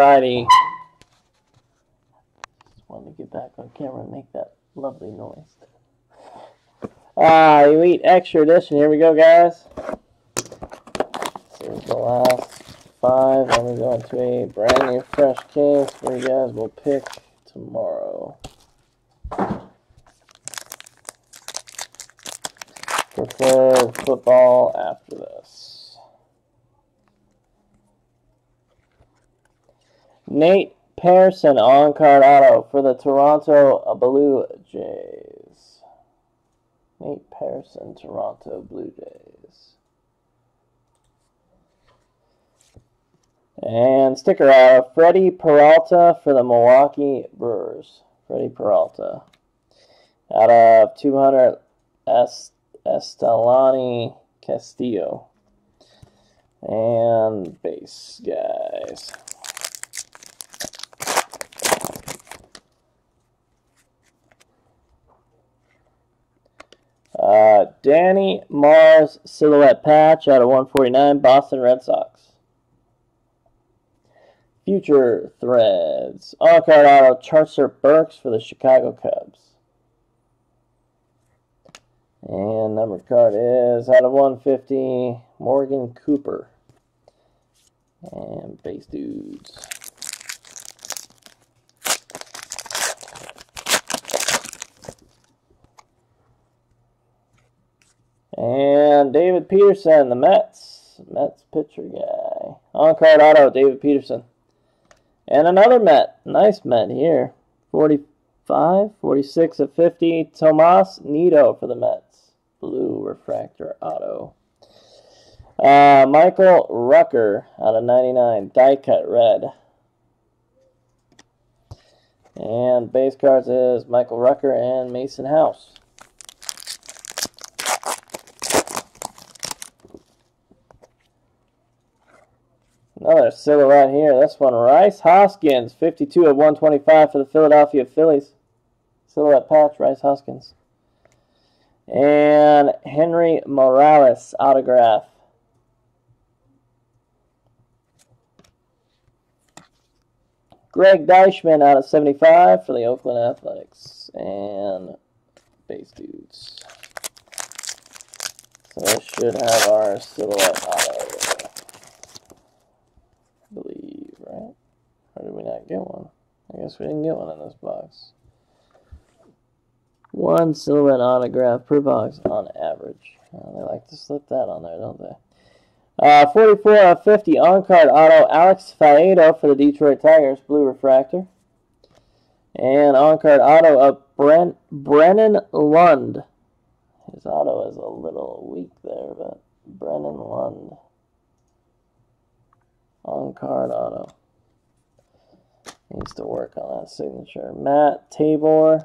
Friday. Just wanted to get back on camera and make that lovely noise. Elite Extra Edition. Here we go, guys. This is the last 5. Then we go into a brand new fresh case where you guys will pick tomorrow. Preferred football after this. Nate Pearson on-card auto for the Toronto Blue Jays. Nate Pearson, Toronto Blue Jays. And sticker auto, Freddie Peralta for the Milwaukee Brewers. Freddie Peralta. Out of 200 Estelani Castillo. And base, guys. Danny Mars silhouette patch out of 149, Boston Red Sox. Future Threads. On-card auto, Charcer Burks for the Chicago Cubs. And numbered card is out of 150, Morgan Cooper. And base dudes. And David Peterson, the Mets. Mets pitcher guy. On-card auto, David Peterson. And another Met. Nice Met here. 45, 46 of 50. Tomas Nido for the Mets. Blue refractor auto. Michael Rucker out of 99. Die cut red. And base cards is Michael Rucker and Mason House. Another silhouette here. This one, Rice Hoskins, 52 of 125 for the Philadelphia Phillies. Silhouette patch, Rice Hoskins. And Henry Morales autograph. Greg Deichmann out of 75 for the Oakland Athletics. And base dudes. So this should have our silhouette auto. Believe, right? Or did we not get one? I guess we didn't get one in this box. One silhouette autograph per box on average. They like to slip that on there, don't they? 44 of 50 on-card auto, Alex Faedo for the Detroit Tigers, blue refractor. And on-card auto of Brennan Lund. His auto is a little weak there, but Brennan Lund. On-card auto. Needs to work on that signature. Matt Tabor.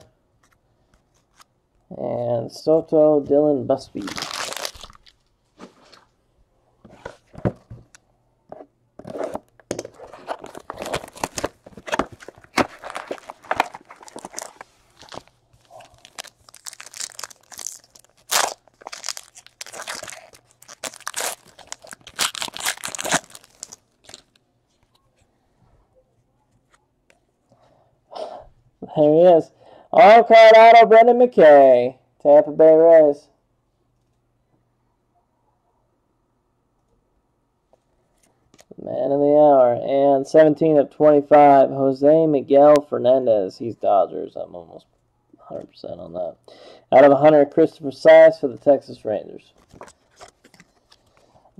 And Soto Dylan Busby. There he is. On-card auto, Brendan McKay. Tampa Bay Rays. Man of the hour. And 17 of 25, Jose Miguel Fernandez. He's Dodgers. I'm almost 100% on that. Out of 100, Christopher Size for the Texas Rangers.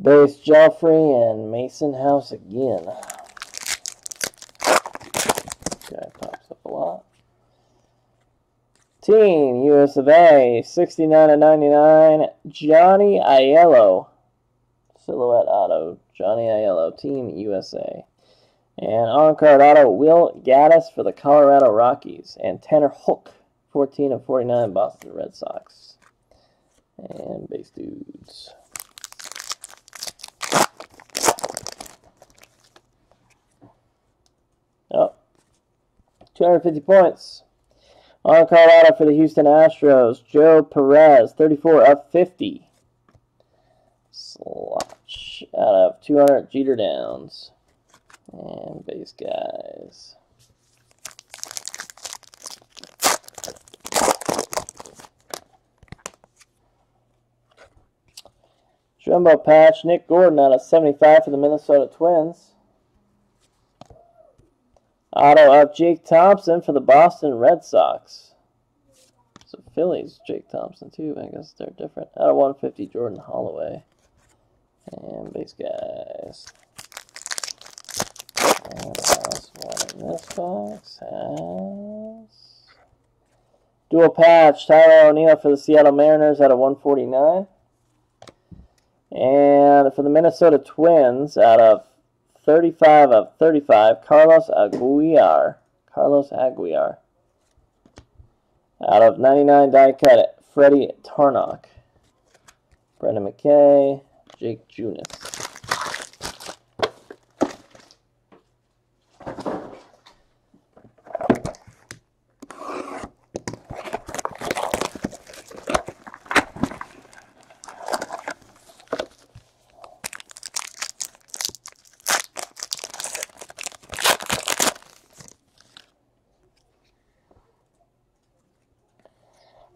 Base Joffrey and Mason House again. Guy pops up a lot. Team US of A, 69 of 99, Johnny Aiello. Silhouette auto, Johnny Aiello, Team USA. And on-card auto, Will Gaddis for the Colorado Rockies. And Tanner Hook, 14 of 49, Boston Red Sox. And base dudes. Oh, 250 points. On-card auto for the Houston Astros, Joe Perez, 34 of 50. Slotch out of 200, Jeter Downs. And base guys. Jumbo patch, Nick Gordon out of 75 for the Minnesota Twins. Auto of Jake Thompson for the Boston Red Sox. So Phillies, Jake Thompson too. I guess they're different. Out of 150, Jordan Holloway. And base guys. And the last one in this box has dual patch, Tyler O'Neill for the Seattle Mariners out of 149. And for the Minnesota Twins, out of 35 of 35, Carlos Aguilar. Out of 99 die cut, Freddie Tarnok. Brendan McKay, Jake Junis.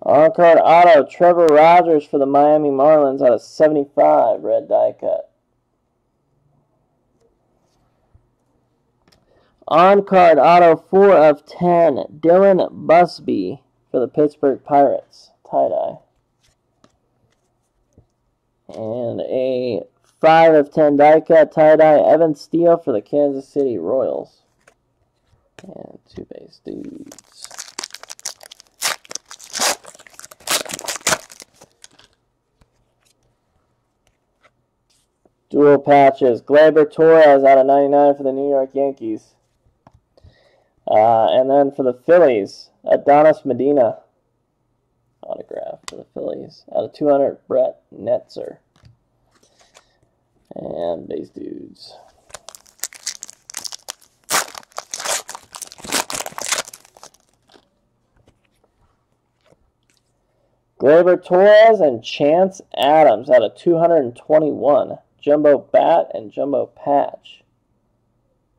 On-card auto, Trevor Rogers for the Miami Marlins out of 75, red die cut. On-card auto, 4 of 10, Dylan Busby for the Pittsburgh Pirates, tie-dye. And a 5 of 10 die cut, tie-dye, Evan Steele for the Kansas City Royals. And 2 base dudes. Dual patches, Gleyber Torres out of 99 for the New York Yankees. And then for the Phillies, Adonis Medina autograph for the Phillies. Out of 200, Brett Netzer. And base dudes. Gleyber Torres and Chance Adams out of 221. Jumbo bat and jumbo patch.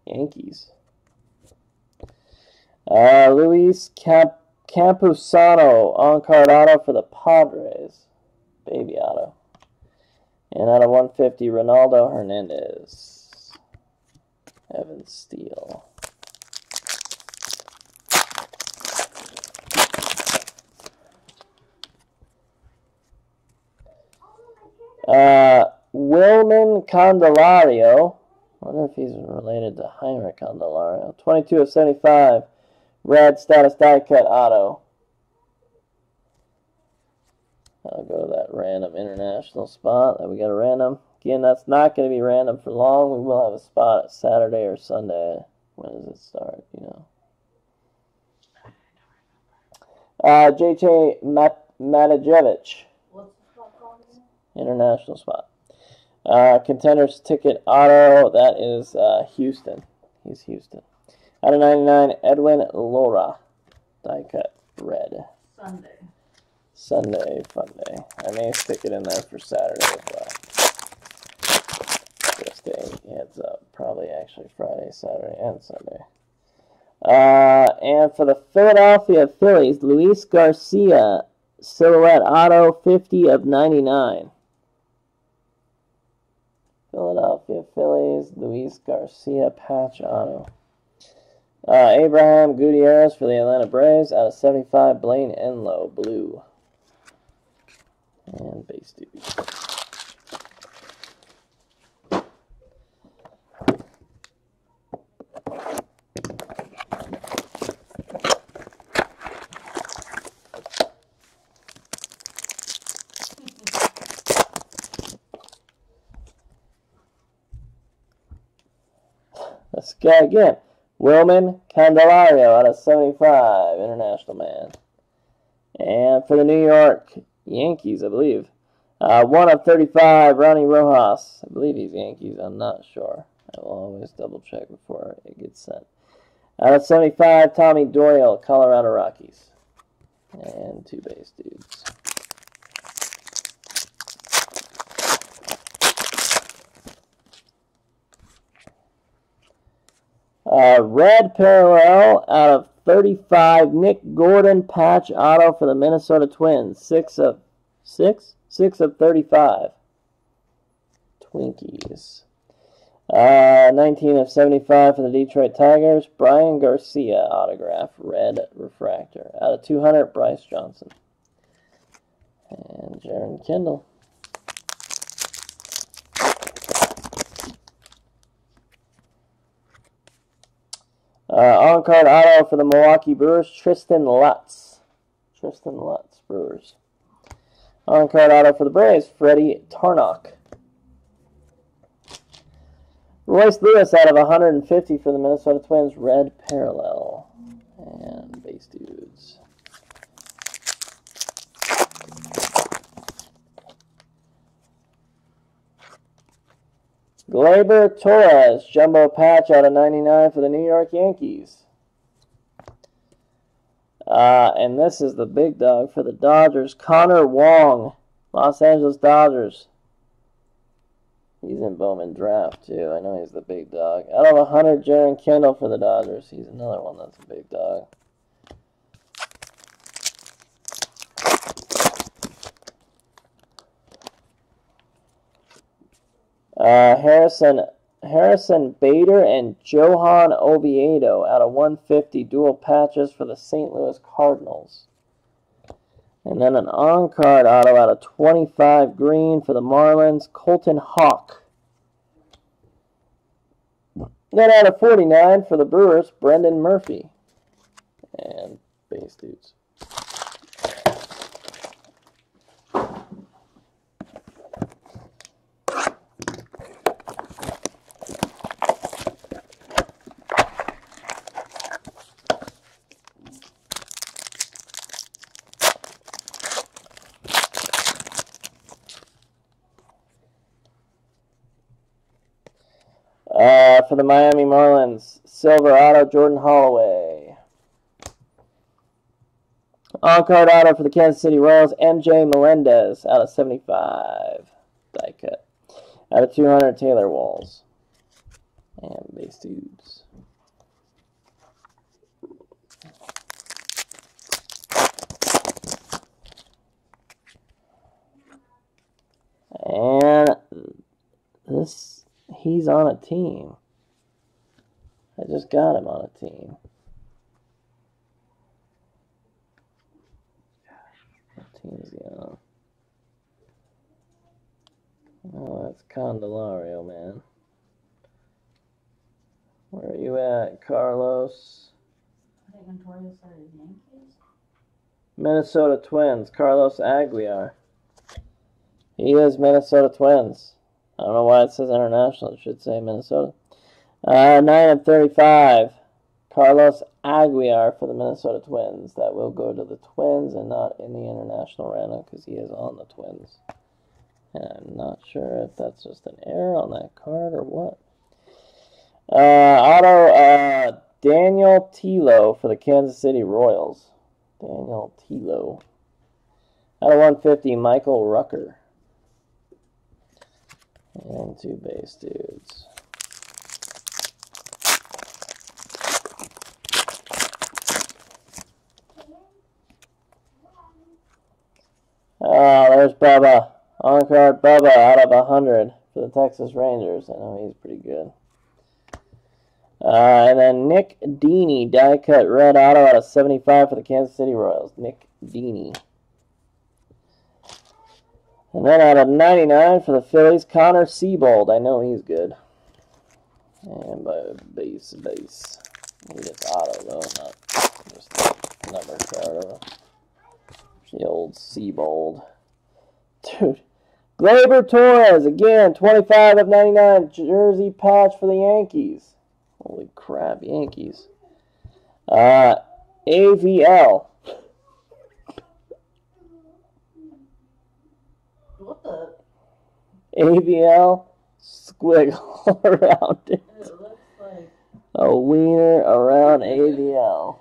Yankees. Luis Campusano on-card auto for the Padres. Baby auto. And out of 150, Ronaldo Hernandez. Evan Steele. Wilman Candelario. I wonder if he's related to Jaime Candelario. 22 of 75. Red status die cut auto. I'll go to that random international spot that we got a random. Again, that's not going to be random for long. We will have a spot at Saturday or Sunday. When does it start? You know. J.J. Matijevic. What's the spot called again? International spot. Contenders ticket auto. That is Houston. He's Houston. Out of 99, Edwin Lora. Die cut red. Sunday, fun day. I may stick it in there for Saturday as well. Just a heads up. Probably actually Friday, Saturday, and Sunday. And for the Philadelphia Phillies, Luis Garcia, silhouette auto, 50 of 99. Philadelphia Phillies, Luis Garcia, patch auto. Abraham Gutierrez for the Atlanta Braves, out of 75, Blaine Enlow, blue. And base dudes. Let's go again. Wilman Candelario out of 75, international man. And for the New York Yankees, I believe. 1 of 35, Ronnie Rojas. I believe he's Yankees. I'm not sure. I will always double check before it gets sent. Out of 75, Tommy Doyle, Colorado Rockies. And 2 base dudes. Red parallel out of 35. Nick Gordon patch auto for the Minnesota Twins. 6 of 35. Twinkies. 19 of 75 for the Detroit Tigers. Brian Garcia autograph. Red refractor. Out of 200, Bryce Johnson. And Jaron Kendall. On-card auto for the Milwaukee Brewers, Tristan Lutz. Brewers. On-card auto for the Braves, Freddie Tarnok. Royce Lewis out of 150 for the Minnesota Twins, red parallel. And base dudes. Gleyber Torres, jumbo patch out of 99 for the New York Yankees. And this is the big dog for the Dodgers, Connor Wong, Los Angeles Dodgers. He's in Bowman draft, too. I know he's the big dog. Out of 100, Jaron Kendall for the Dodgers. He's another one that's a big dog. Harrison Bader and Johan Oviedo out of 150 dual patches for the St. Louis Cardinals. And then an on-card auto out of 25 green for the Marlins, Colton Hawk. Then out of 49 for the Brewers, Brendan Murphy. And base dudes. For the Miami Marlins, silver auto, Jordan Holloway. On-card auto for the Kansas City Royals, MJ Melendez out of 75. Die cut. Out of 200, Taylor Walls. And base dudes. And this, he's on a team. I just got him on a team. What team is he on? Oh, that's Candelario, man. Where are you at, Carlos? I think Ontario started Yankees. Minnesota Twins, Carlos Aguilar. He is Minnesota Twins. I don't know why it says international. It should say Minnesota. 9 of 35. Carlos Aguilar for the Minnesota Twins. That will go to the Twins and not in the international random because he is on the Twins. And I'm not sure if that's just an error on that card or what. Auto Daniel Tilo for the Kansas City Royals. Daniel Tilo. Out of 150, Michael Rucker. And two base dudes. Oh, there's Bubba. On-card Bubba out of 100 for the Texas Rangers. I know he's pretty good. And then Nick Dini, die-cut red auto out of 75 for the Kansas City Royals. Nick Dini. And then out of 99 for the Phillies, Connor Seabold. I know he's good. And by base. He gets auto, though, not just number card. The old Seabold. Dude. Gleyber Torres, again, 25 of 99. Jersey patch for the Yankees. Holy crap, Yankees. AVL. What the? AVL squiggle around it. It looks like a wiener around AVL.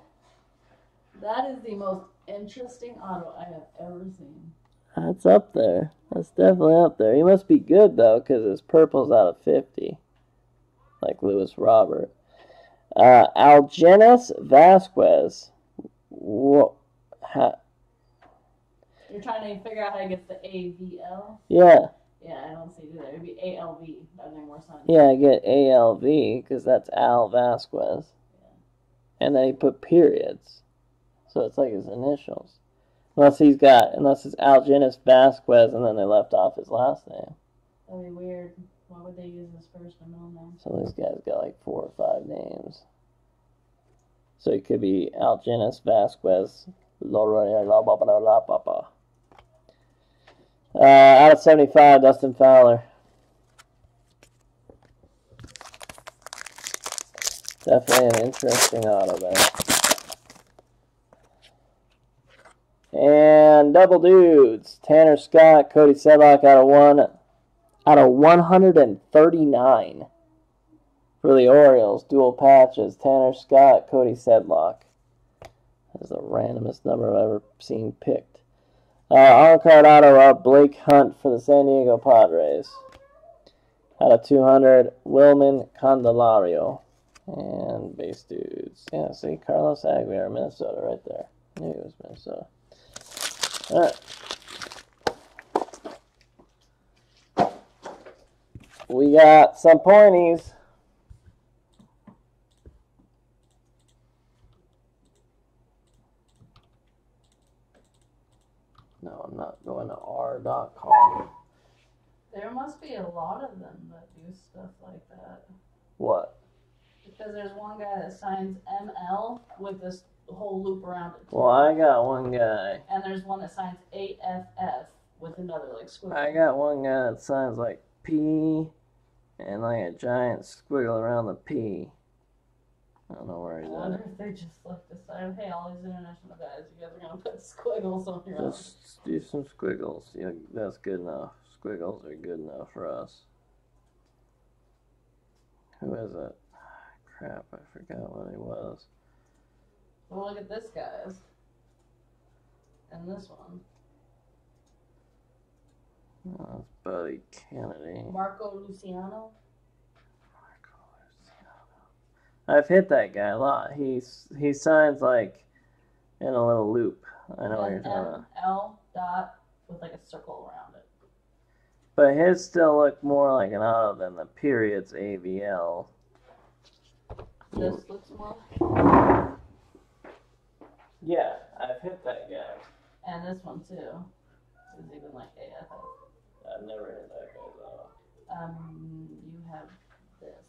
that is the most interesting auto I have ever seen. That's up there. That's definitely up there. He must be good, though, because his purple's out of 50. Like Lewis Robert. Algenis Vasquez. You're trying to figure out how to get the AVL? Yeah. Yeah, I don't see it either. It'd be ALV. That would make more sense. Yeah, I get ALV because that's Al Vasquez. Yeah. And then he put periods. So it's like his initials. Unless it's Algenis Vasquez and then they left off his last name. That'd be weird. Why would they use his first and middle name? Some of these guys got like 4 or 5 names. So it could be Algenis Vasquez. Out of 75, Dustin Fowler. Definitely an interesting auto there. And double dudes. Tanner Scott, Cody Sedlock out of 139 for the Orioles. Dual patches. Tanner Scott, Cody Sedlock. That's the randomest number I've ever seen picked. On-card auto of Blake Hunt for the San Diego Padres. Out of 200, Wilman Candelario. And base dudes. Yeah, see, Carlos Aguilar, Minnesota, right there. I knew he was Minnesota. Alright. We got some pointies. No, I'm not going to r.com. There must be a lot of them that do stuff like that. What? Because there's one guy that signs ML with this whole loop around it. Well, I got one guy. And there's one that signs AFF with another like squiggle. I got one guy that signs like P and like a giant squiggle around the P. I don't know where he's at. I wonder if they just like decided, hey, all these international guys, you guys are gonna put squiggles on your own. Just do some squiggles. Yeah, that's good enough. Squiggles are good enough for us. Who is it? Crap, I forgot what he was. Well, look at this guy's. And this one. Oh, that's Buddy Kennedy. Marco Luciano. I've hit that guy a lot. He signs like in a little loop. I know what you're talking about. L dot with like a circle around it. But his still look more like an auto than the periods AVL. This looks more. Yeah, I've hit that guy. And this one too. Is even like AFF. I've never hit that guy though. You have this.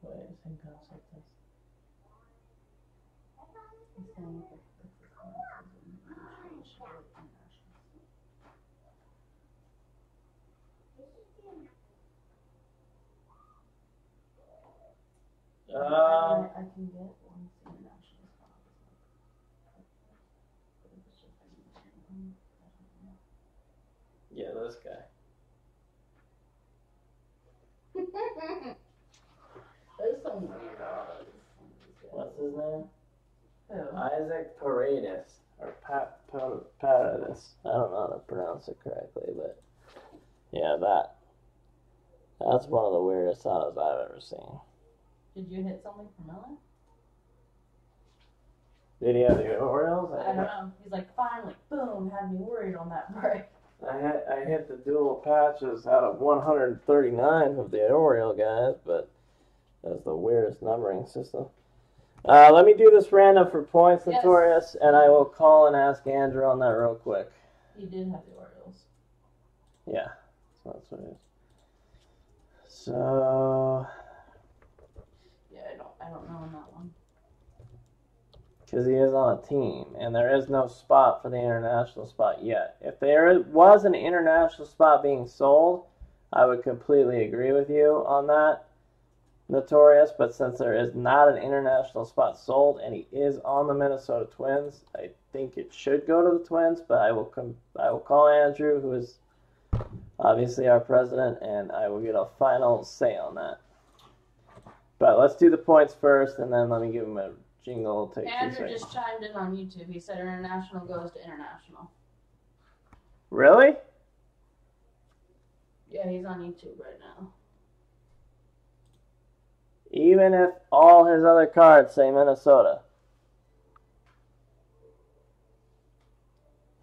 Wait, same concept. He's saying I can get one international spot. Yeah, this guy. There's some weird odds. What's his name? Who? Isaac Paredes. Or Paredes. I don't know how to pronounce it correctly, but yeah, that's one of the weirdest autos I've ever seen. Did you hit something from Miller? Did he have the Orioles? I don't know. He's like, finally, boom, had me worried on that break. I hit the dual patches out of 139 of the Oriole guys, but that's the weirdest numbering system. Let me do this random for points, Yes. Notorious, and I will call and ask Andrew on that real quick. He did have the Orioles. Yeah, so that's what it is. So, Yeah, I don't know on that one. because he is on a team, and there is no spot for the international spot yet. If there was an international spot being sold, I would completely agree with you on that, Notorious, but since there is not an international spot sold, and he is on the Minnesota Twins, I think it should go to the Twins, but I will call Andrew, who is obviously our president, and I will get a final say on that. But let's do the points first, and then let me give him a jingle. Take Andrew just chimed in on YouTube. He said international goes to international. Really? Yeah, he's on YouTube right now. Even if all his other cards say Minnesota.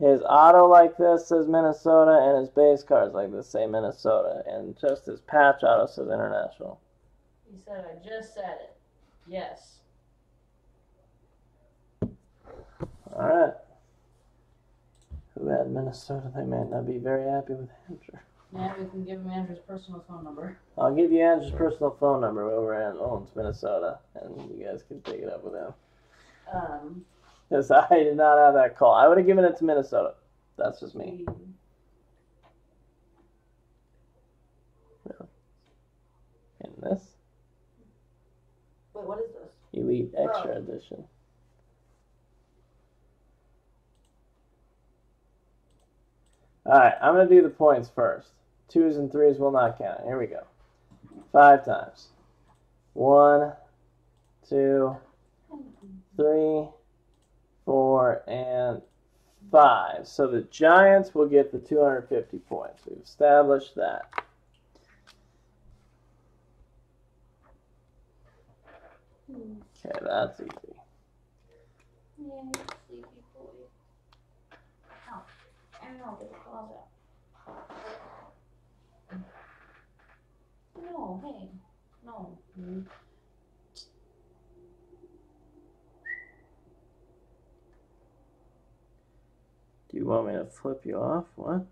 His auto like this says Minnesota, and his base cards like this say Minnesota, and just his patch auto says International. He said, I just said it. Yes. Alright. Who had Minnesota? They might not be very happy with Andrew. Yeah, we can give him Andrew's personal phone number. I'll give you Andrew's personal phone number over and owns Minnesota, and you guys can take it up with him. Because I did not have that call. I would have given it to Minnesota. That's just me. Really? And this? Wait, what is this? Elite Extra Edition. Alright, I'm going to do the points first. 2s and 3s will not count. Here we go. 5 times. 1, 2, 3, 4, and 5. So the Giants will get the 250 points. We've established that. Okay, that's easy. Yeah, sleepy boy. Ow. Ow, get the claws out. No, hey. No. Do you want me to flip you off? What?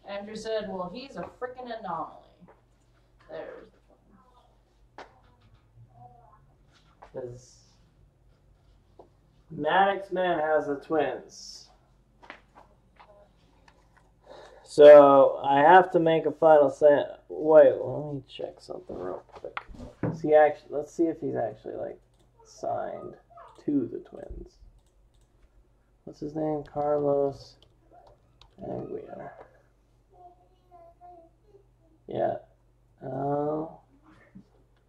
Andrew said, well, he's a freaking anomaly. There's the Because Maddox Man has the Twins. So I have to make a final say. Wait, let me check something real quick. See, actually, let's see if he's actually like signed to the Twins. What's his name? Carlos Aguilar. Yeah.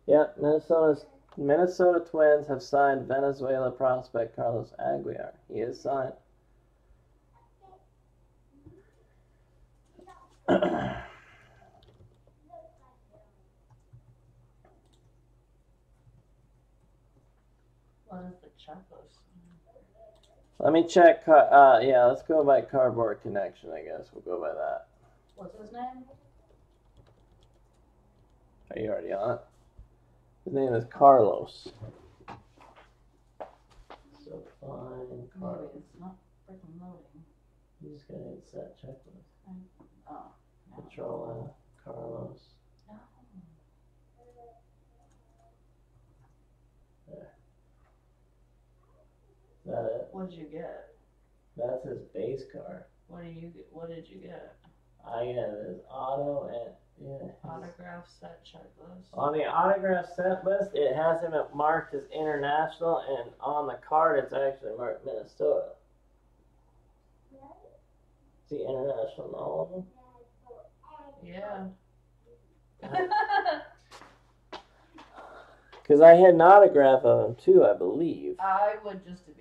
Yeah. Minnesota Twins have signed Venezuela prospect Carlos Aguilar. He is signed. What is the checklist? Let me check. Yeah, let's go by Cardboard Connection, I guess. We'll go by that. What's his name? Are you already on it? His name is Carlos. So fine, Carlos. Maybe it's not freaking loading. You just gotta hit set checklist. Oh. Control Carlos. No. There. Is that it? What did you get? That's his base card. What did you get? I got his auto and Autograph set checklist. on the autograph set list, it has him marked as international, and on the card, it's actually marked Minnesota. See international in all of them? Yeah. Because I had an autograph of him too, I believe. I would just to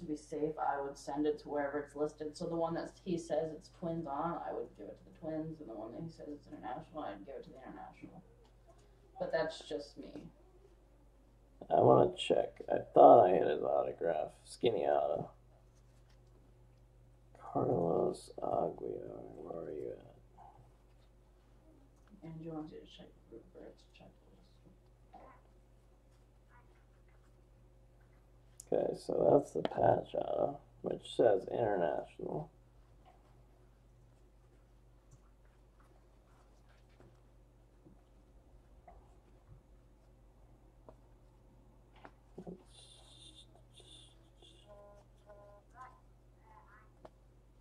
be safe, I would send it to wherever it's listed. So the one that he says it's Twins on, I would give it to the Twins, and the one that he says it's international, I'd give it to the international. But that's just me. I want to check. I thought I had his autograph. Skinny auto. Carlos Aguilar, where are you at? And you want to check the group where it's checklist. Okay, so that's the patch auto, which says international.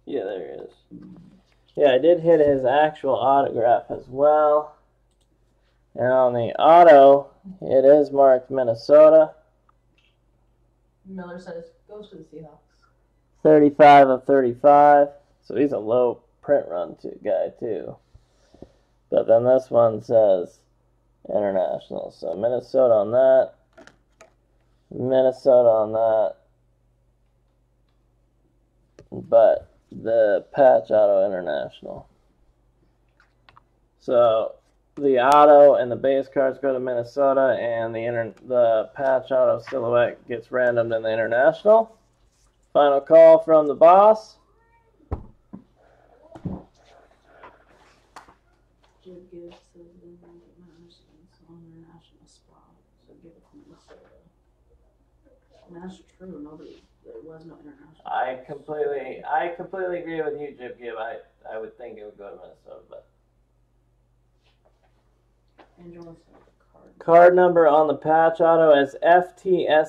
Yeah, there he is. Yeah, I did hit his actual autograph as well. And on the auto, it is marked Minnesota. Miller says, goes to the Seahawks. 35 of 35. So he's a low print run guy too. But then this one says international. So Minnesota on that. Minnesota on that. But the patch auto international. So the auto and the base cards go to Minnesota, and the patch auto silhouette gets randomed in the international. Final call from the boss. Jib Gibbs says they didn't get Madison's on their national spot, so give it to Minnesota. And that's true. There was no international. I completely agree with you, Jib Gibb. I would think it would go to Minnesota, but Angela said the card. Card number on the patch auto is FTSA-CA.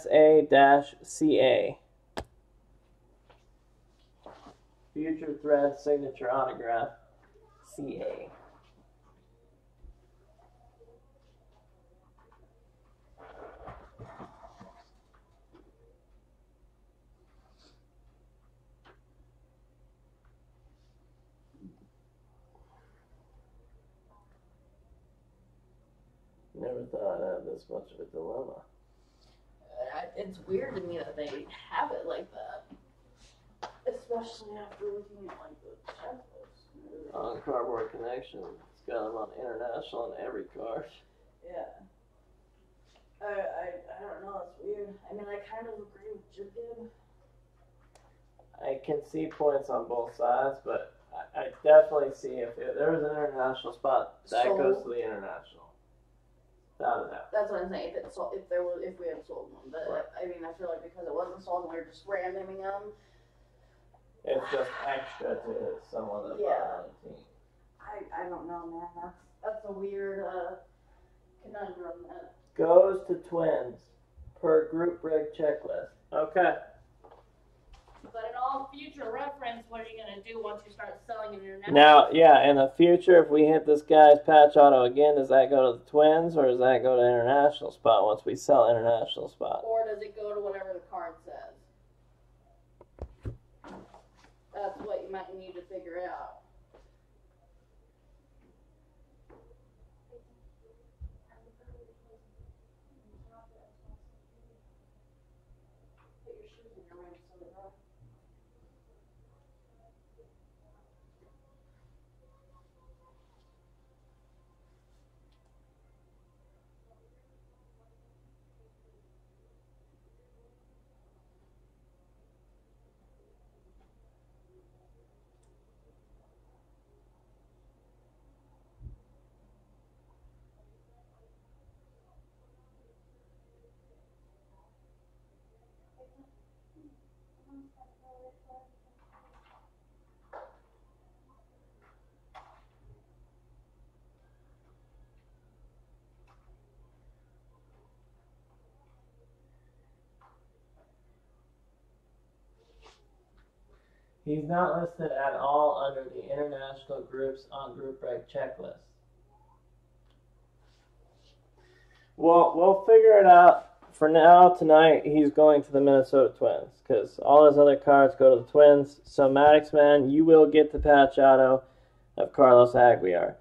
Future Thread Signature Autograph, CA. Never thought I'd have this much of a dilemma. It's weird to me that they have it like that. Especially after looking at like the checklist. On Cardboard Connection, it's got them on international on every card. Yeah. I don't know, it's weird. I mean, I kind of agree with Jib Gibb. I can see points on both sides, but I definitely see if there was an international spot, that goes to the international. Without a doubt. That's what I'm saying. If we had sold one, but right. I mean, I feel like because it wasn't sold, and we were just randoming them. It's just extra to someone that's not on the team. I don't know, man. That's a weird conundrum. That goes to Twins per group break checklist. Okay. But in all future reference, what are you going to do once you start selling international? Now, yeah, in the future, if we hit this guy's patch auto again, does that go to the Twins or does that go to international spot once we sell international spot? Or does it go to whatever the card says? That's what you might need to figure out. Put your shoes in your ring so that He's not listed at all under the international groups on group break checklist. Well, we'll figure it out. For now, tonight, he's going to the Minnesota Twins because all his other cards go to the Twins. So, Maddox, man, you will get the patch auto of Carlos Aguilar.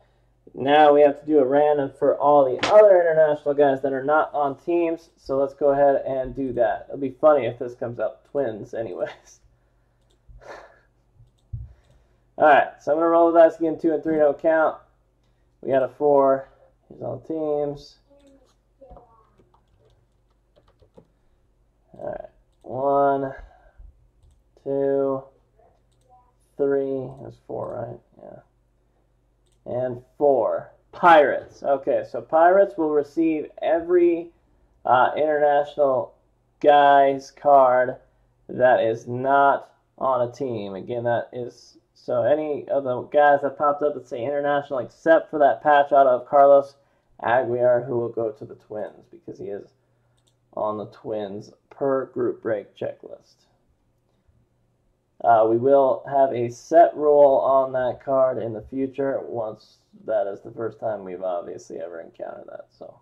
Now we have to do a random for all the other international guys that are not on teams. So let's go ahead and do that. It'll be funny if this comes out Twins anyways. Alright, so I'm going to roll the dice again. 2 and 3 don't count. We got a 4. Here's all the teams. Alright, 1, 2, 3. That's 4, right? Yeah. And 4. Pirates. Okay, so Pirates will receive every international guy's card that is not on a team. Again, that is... So any of the guys that popped up that say international, except for that patch out of Carlos Aguilar, who will go to the Twins because he is on the Twins per group break checklist. We will have a set rule on that card in the future once that is the first time we've obviously ever encountered that. So.